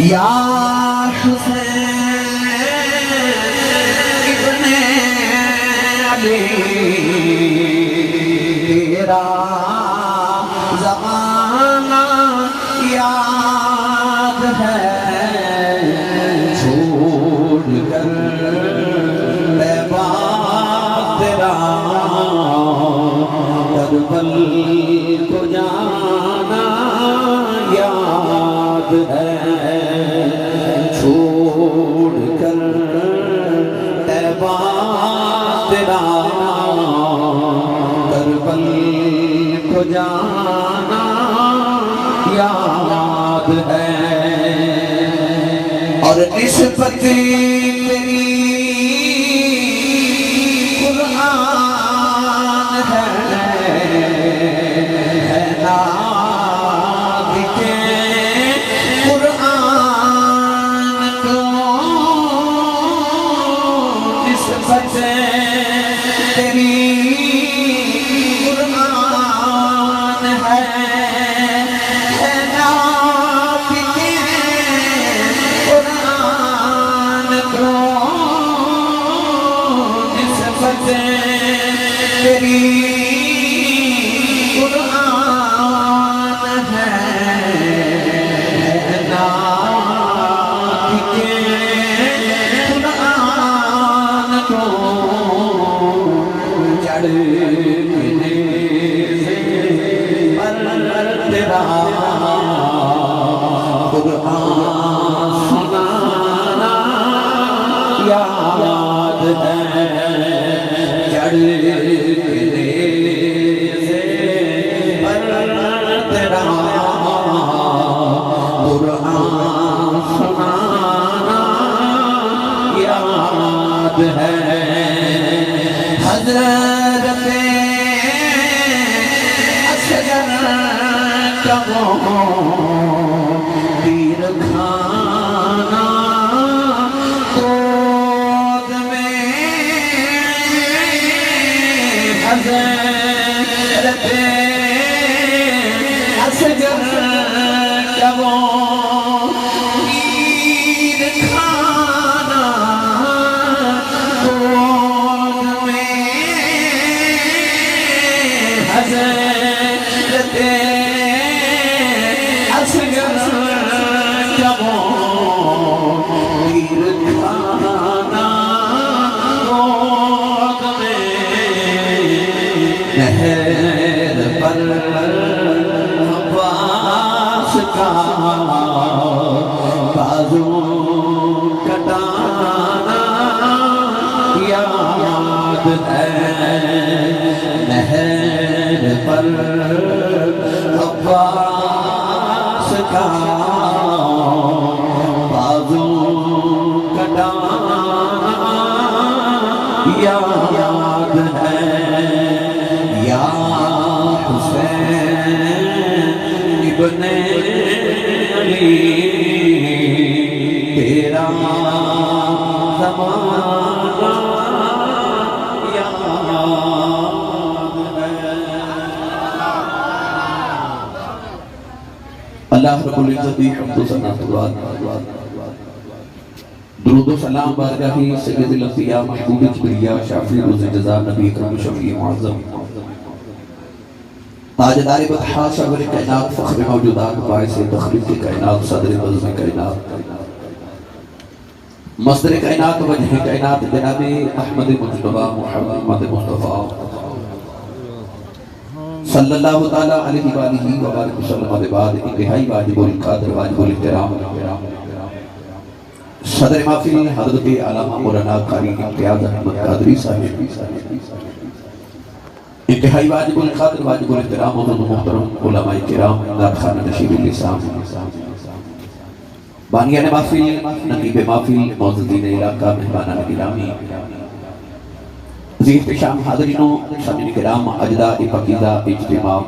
یا حسین ابن علی تیرا زمانہ یاد ہے چھوڑ کر طیبہ تیرا کربل کو جانا یاد ہے چھوڑ کر طیبہ تیرا کربل کو جانا یاد ہے اور نسبت تیری قرآن ہے ناد کے قرآن کو نسبت تیری قرآن ہے ناد کے قرآن کو نسبت تیری یاد ہے چڑھنے سے پر تیرا قرآن سنانا یاد ہے حضرت اصغر کا وہ تیر کھانا حضرت اصغر کا وہ تیر کھانا گود میں حضرت اصغر کا وہ تیر کھانا گود میں نہر پر عباس کا بازو کٹانا یاد ہے نہر پر عباس کا بازو کٹانا یاد ہے یا حسین ابن علی تیرا زمانہ یاد ہے اللہ رب العزت حمد و ثنا درود و سلام بارگاہی سید الانبیاء محبوب کبریا شافی روز جزا نبی اکرم شفیع معظم تاجدار بطحا سرور کائنات فخر موجودات باعث تخلیق کائنات صدر بزم کائنات مصدر کائنات وجہ کائنات جناب احمد مجتبی محمد مصطفیٰ صلی اللہ تعالیٰ علیہ وآلہ وبارک وسلم بعد انتہائی واجب القدر واجب الاحترام صدر محفل حضرت علامہ مولانا قاری امتیاز احمد قادری صاحب انتہائی واجب القدر واجب الاحترام حضرت محترم علماء کرام نادخانہ نشیر اللسان بانیان محفل نقیب محفل معززین علاقہ مہمانان گرامی عزیز احتشام حاضرینوں سامعین کرام اجداء پاکیزہ اجتماع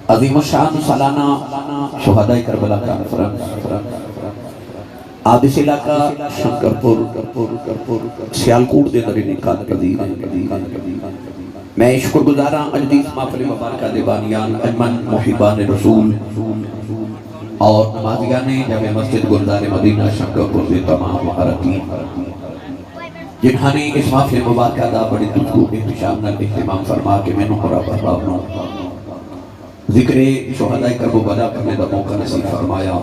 عظیم الشان سالانہ شہداء کربلا کانفرنس آدھس علاقہ شنکرپور سیالکوٹ دے در انعقاد پذیر میں شکر گزاراں اجدیس محفل مبارکہ دے بانیان اجمن محبان رسول اور نمازیان جامع مسجد گلزار مدینہ شنکرپور سے تمام مہارتین جنہاں نے اس محفل مبارکہ دا بڑی تجھو احتشام نال اہتمام فرما کے میں نمرہ بہبابنوں ذکر شہداء کرب و بلا کرنے دا موقع نصیب فرمایا